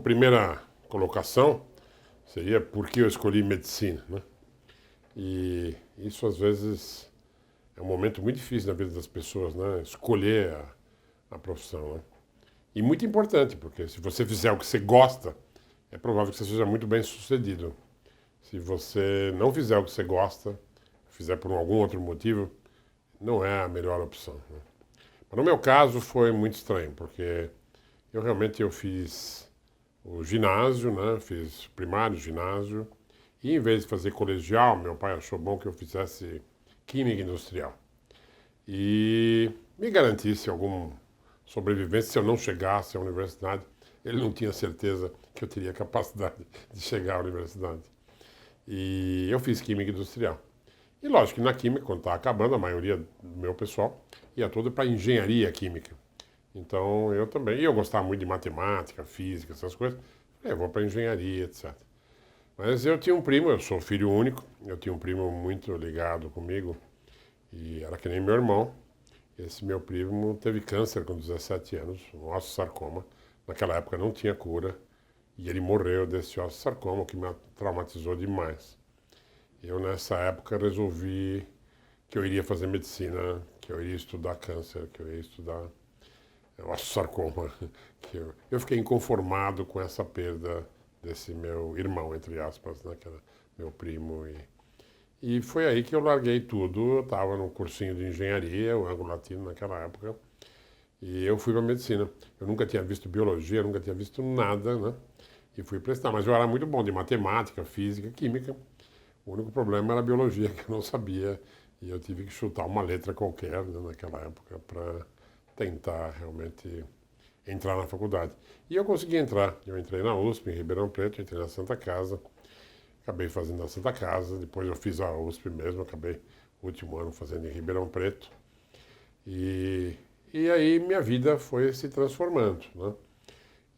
primeira colocação seria por que eu escolhi medicina, né? E isso às vezes é um momento muito difícil na vida das pessoas, né? Escolher a profissão, né? E muito importante, porque se você fizer o que você gosta, é provável que você seja muito bem sucedido. Se você não fizer o que você gosta, fizer por algum outro motivo, não é a melhor opção, né? Mas no meu caso foi muito estranho, porque eu fiz o ginásio, né? Fiz primário, ginásio, e em vez de fazer colegial, meu pai achou bom que eu fizesse química industrial. E me garantisse alguma sobrevivência se eu não chegasse à universidade. Ele não tinha certeza que eu teria capacidade de chegar à universidade. E eu fiz química industrial. E lógico que na química, quando estava acabando, a maioria do meu pessoal ia todo para engenharia química. Então eu também, e eu gostava muito de matemática, física, essas coisas. Falei, eu vou para engenharia, etc. Mas eu tinha um primo, eu sou filho único, eu tinha um primo muito ligado comigo, e era que nem meu irmão. Esse meu primo teve câncer com 17 anos, um osteosarcoma. Naquela época não tinha cura, e ele morreu desse osteosarcoma, que me traumatizou demais. Eu, nessa época, resolvi que eu iria fazer medicina, que eu iria estudar câncer, que eu iria estudar osteosarcoma. Eu fiquei inconformado com essa perda desse meu irmão, entre aspas, né, que era meu primo. E foi aí que eu larguei tudo. Eu estava num cursinho de engenharia, o Anglo-Latino, naquela época, e eu fui para medicina. Eu nunca tinha visto biologia, nunca tinha visto nada, né? E fui prestar. Mas eu era muito bom de matemática, física, química. O único problema era a biologia, que eu não sabia, e eu tive que chutar uma letra qualquer, né, naquela época para tentar realmente entrar na faculdade. E eu consegui entrar. Eu entrei na USP, em Ribeirão Preto, entrei na Santa Casa, acabei fazendo na Santa Casa, depois eu fiz a USP mesmo, acabei o último ano fazendo em Ribeirão Preto. E aí minha vida foi se transformando, né?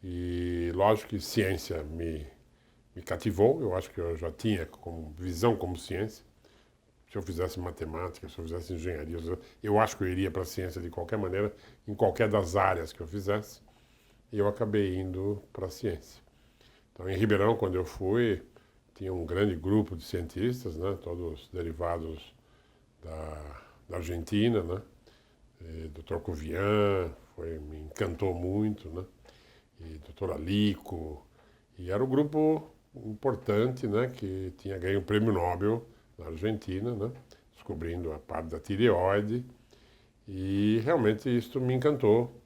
E lógico que ciência me cativou, eu acho que eu já tinha como visão como ciência. Se eu fizesse matemática, se eu fizesse engenharia, eu acho que eu iria para a ciência de qualquer maneira, em qualquer das áreas que eu fizesse, e eu acabei indo para a ciência. Então, em Ribeirão, quando eu fui, tinha um grande grupo de cientistas, né, todos derivados da Argentina, né, Dr. Covian, me encantou muito, né, e Dr. Alico, e era um grupo importante, né, que tinha ganho o prêmio Nobel na Argentina, né, descobrindo a parte da tireoide, e realmente isso me encantou.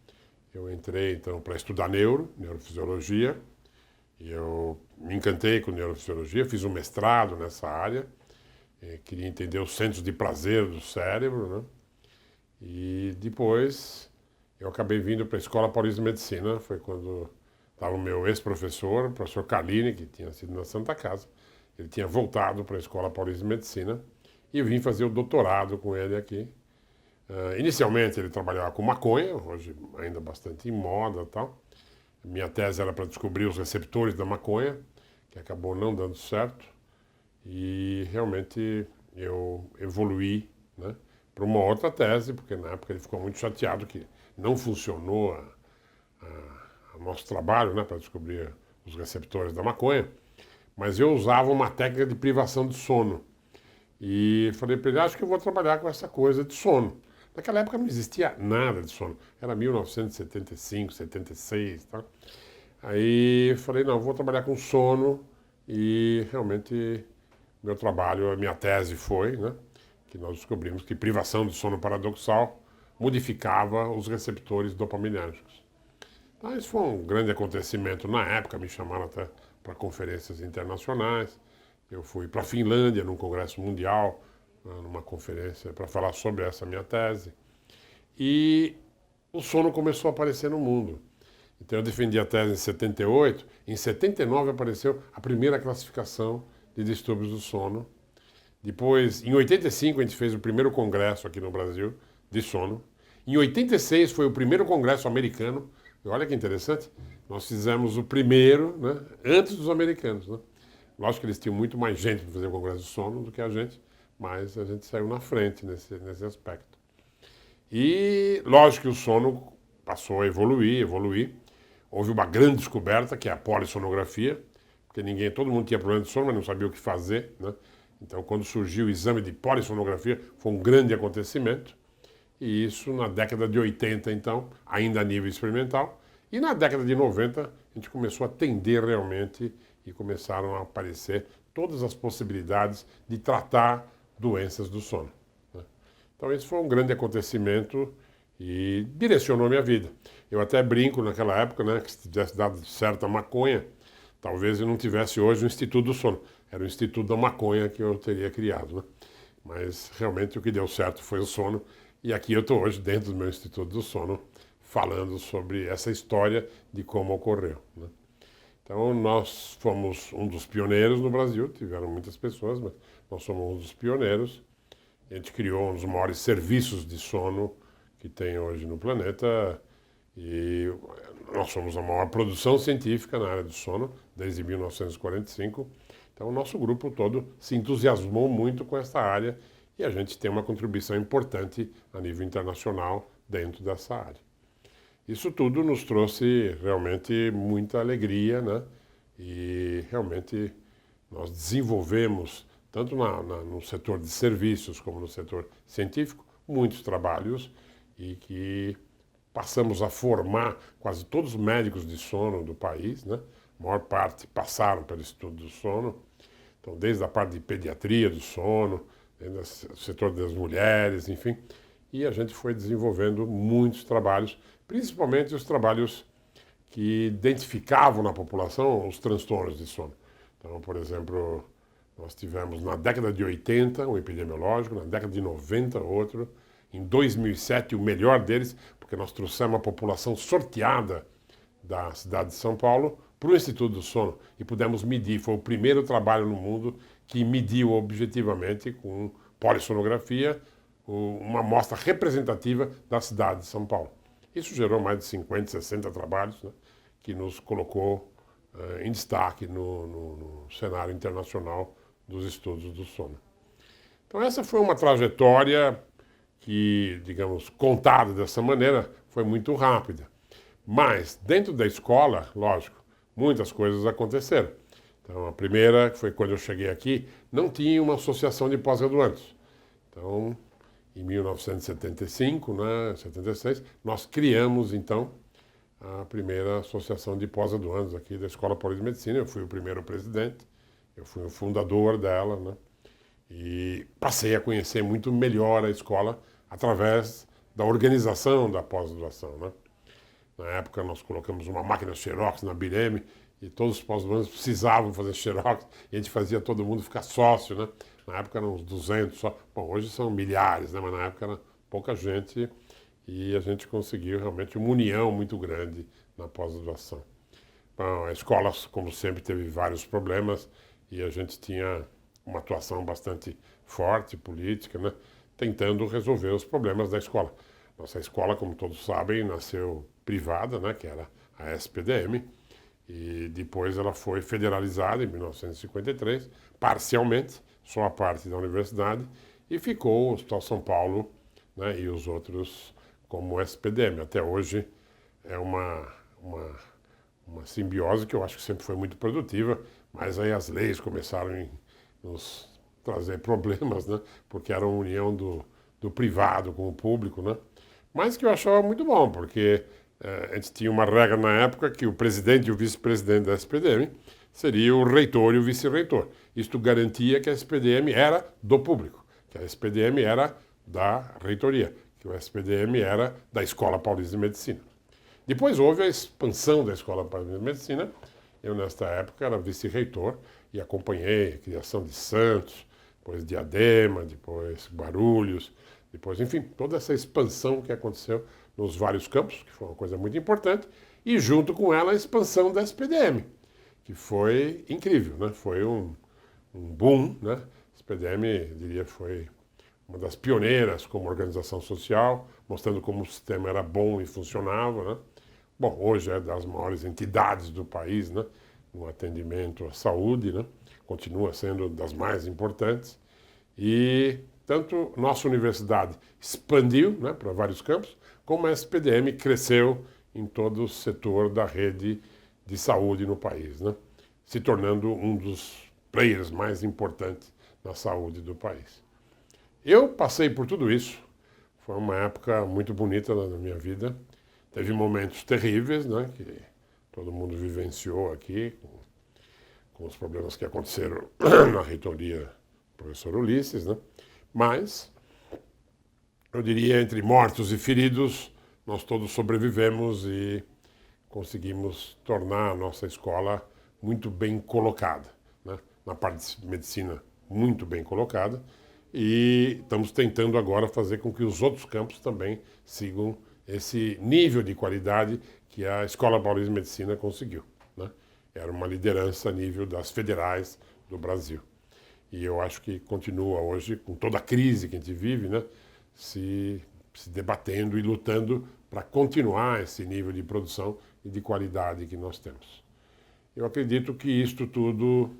Eu entrei então para estudar neurofisiologia, e eu me encantei com neurofisiologia, fiz um mestrado nessa área, queria entender os centros de prazer do cérebro, né, e depois eu acabei vindo para a Escola Paulista de Medicina, foi quando estava o meu ex-professor, o professor Carlini, que tinha sido na Santa Casa. Ele tinha voltado para a Escola Paulista de Medicina e eu vim fazer o doutorado com ele aqui. Inicialmente ele trabalhava com maconha, hoje ainda bastante em moda e tal. Minha tese era para descobrir os receptores da maconha, que acabou não dando certo. E realmente eu evoluí, né, para uma outra tese, porque na época ele ficou muito chateado que não funcionou o nosso trabalho, né, para descobrir os receptores da maconha, mas eu usava uma técnica de privação de sono. E falei para ele, acho que eu vou trabalhar com essa coisa de sono. Naquela época não existia nada de sono, era 1975, 76, tá? Aí falei, não, vou trabalhar com sono e realmente meu trabalho, a minha tese foi, né, que nós descobrimos que privação de sono paradoxal modificava os receptores dopaminérgicos. Então, isso foi um grande acontecimento na época, me chamaram até para conferências internacionais. Eu fui para a Finlândia, num congresso mundial, numa conferência para falar sobre essa minha tese. E o sono começou a aparecer no mundo. Então, eu defendi a tese em 78, em 79 apareceu a primeira classificação de distúrbios do sono. Depois, em 85, a gente fez o primeiro congresso aqui no Brasil de sono. Em 86 foi o primeiro congresso americano. E olha que interessante, nós fizemos o primeiro, né, antes dos americanos, né? Lógico que eles tinham muito mais gente para fazer o congresso de sono do que a gente, mas a gente saiu na frente nesse aspecto. E lógico que o sono passou a evoluir. houve uma grande descoberta, que é a polissonografia, porque todo mundo tinha problema de sono, mas não sabia o que fazer, né? Então, quando surgiu o exame de polissonografia, foi um grande acontecimento. E isso na década de 80, então, ainda a nível experimental. E na década de 90, a gente começou a atender realmente e começaram a aparecer todas as possibilidades de tratar doenças do sono, né? Então, esse foi um grande acontecimento e direcionou a minha vida. Eu até brinco naquela época, né, que se tivesse dado certa maconha, talvez eu não tivesse hoje o Instituto do Sono. Era o Instituto da Maconha que eu teria criado, né? Mas realmente o que deu certo foi o sono. E aqui eu estou hoje dentro do meu Instituto do Sono falando sobre essa história de como ocorreu, né? Então nós fomos um dos pioneiros no Brasil, tiveram muitas pessoas, mas nós somos um dos pioneiros. A gente criou um dos maiores serviços de sono que tem hoje no planeta e nós somos a maior produção científica na área do sono desde 1945. Então o nosso grupo todo se entusiasmou muito com essa área e a gente tem uma contribuição importante a nível internacional dentro dessa área. Isso tudo nos trouxe realmente muita alegria, né? E realmente nós desenvolvemos, tanto no setor de serviços como no setor científico, muitos trabalhos e que passamos a formar quase todos os médicos de sono do país, né? A maior parte passaram pelo estudo do sono. Então, desde a parte de pediatria do sono, do setor das mulheres, enfim. E a gente foi desenvolvendo muitos trabalhos, principalmente os trabalhos que identificavam na população os transtornos de sono. Então, por exemplo, nós tivemos na década de 80 um epidemiológico, na década de 90 outro, em 2007 o melhor deles, porque nós trouxemos a população sorteada da cidade de São Paulo para o Instituto do Sono e pudemos medir. Foi o primeiro trabalho no mundo que mediu objetivamente com polissonografia uma amostra representativa da cidade de São Paulo. Isso gerou mais de 50, 60 trabalhos, né, que nos colocou em destaque no cenário internacional dos estudos do sono. Então essa foi uma trajetória que, digamos, contada dessa maneira, foi muito rápida. Mas, dentro da escola, lógico, muitas coisas aconteceram. Então, a primeira, que foi quando eu cheguei aqui, não tinha uma associação de pós-graduandos. Então, em 1975, né, 76, nós criamos, então, a primeira associação de pós-graduandos aqui da Escola Paulista de Medicina. Eu fui o primeiro presidente, eu fui o fundador dela, né, e passei a conhecer muito melhor a escola através da organização da pós-graduação, né. Na época, nós colocamos uma máquina Xerox na Bireme e todos os pós-graduandos precisavam fazer Xerox e a gente fazia todo mundo ficar sócio, né? Na época eram uns 200 só. Bom, hoje são milhares, né? Mas na época era pouca gente e a gente conseguiu realmente uma união muito grande na pós-graduação. Bom, a escola, como sempre, teve vários problemas e a gente tinha uma atuação bastante forte, política, né? Tentando resolver os problemas da escola. Nossa escola, como todos sabem, nasceu privada, né, que era a SPDM, e depois ela foi federalizada em 1953, parcialmente, só a parte da universidade, e ficou o Hospital São Paulo, né, e os outros como SPDM. Até hoje é uma simbiose que eu acho que sempre foi muito produtiva, mas aí as leis começaram a nos trazer problemas, né, porque era uma união do privado com o público, né, mas que eu achava muito bom, porque a gente tinha uma regra na época que o presidente e o vice-presidente da SPDM seria o reitor e o vice-reitor. Isto garantia que a SPDM era do público, que a SPDM era da reitoria, que o SPDM era da Escola Paulista de Medicina. Depois houve a expansão da Escola Paulista de Medicina. Eu, nesta época, era vice-reitor e acompanhei a criação de Santos, depois Diadema, depois Guarulhos, depois, enfim, toda essa expansão que aconteceu nos vários campos, que foi uma coisa muito importante, e junto com ela a expansão da SPDM, que foi incrível, né? Foi um boom, né? A SPDM, diria, foi uma das pioneiras como organização social, mostrando como o sistema era bom e funcionava, né? Bom, hoje é das maiores entidades do país, né, no atendimento à saúde, né? Continua sendo das mais importantes. E tanto nossa universidade expandiu, né, para vários campos, como a SPDM cresceu em todo o setor da rede de saúde no país, né? Se tornando um dos players mais importantes na saúde do país. Eu passei por tudo isso, foi uma época muito bonita na minha vida. Teve momentos terríveis, né, que todo mundo vivenciou aqui, com os problemas que aconteceram na reitoria do professor Ulisses, né? Mas, eu diria, entre mortos e feridos, nós todos sobrevivemos e conseguimos tornar a nossa escola muito bem colocada, né? Na parte de medicina, muito bem colocada, e estamos tentando agora fazer com que os outros campos também sigam esse nível de qualidade que a Escola Paulista de Medicina conseguiu, né? Era uma liderança a nível das federais do Brasil. E eu acho que continua hoje, com toda a crise que a gente vive, né, se debatendo e lutando para continuar esse nível de produção e de qualidade que nós temos. Eu acredito que isto tudo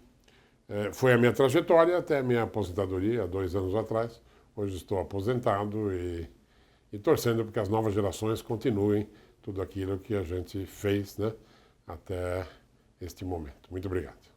foi a minha trajetória até a minha aposentadoria, há 2 anos atrás. Hoje estou aposentado e torcendo para que as novas gerações continuem tudo aquilo que a gente fez, né, até este momento. Muito obrigado.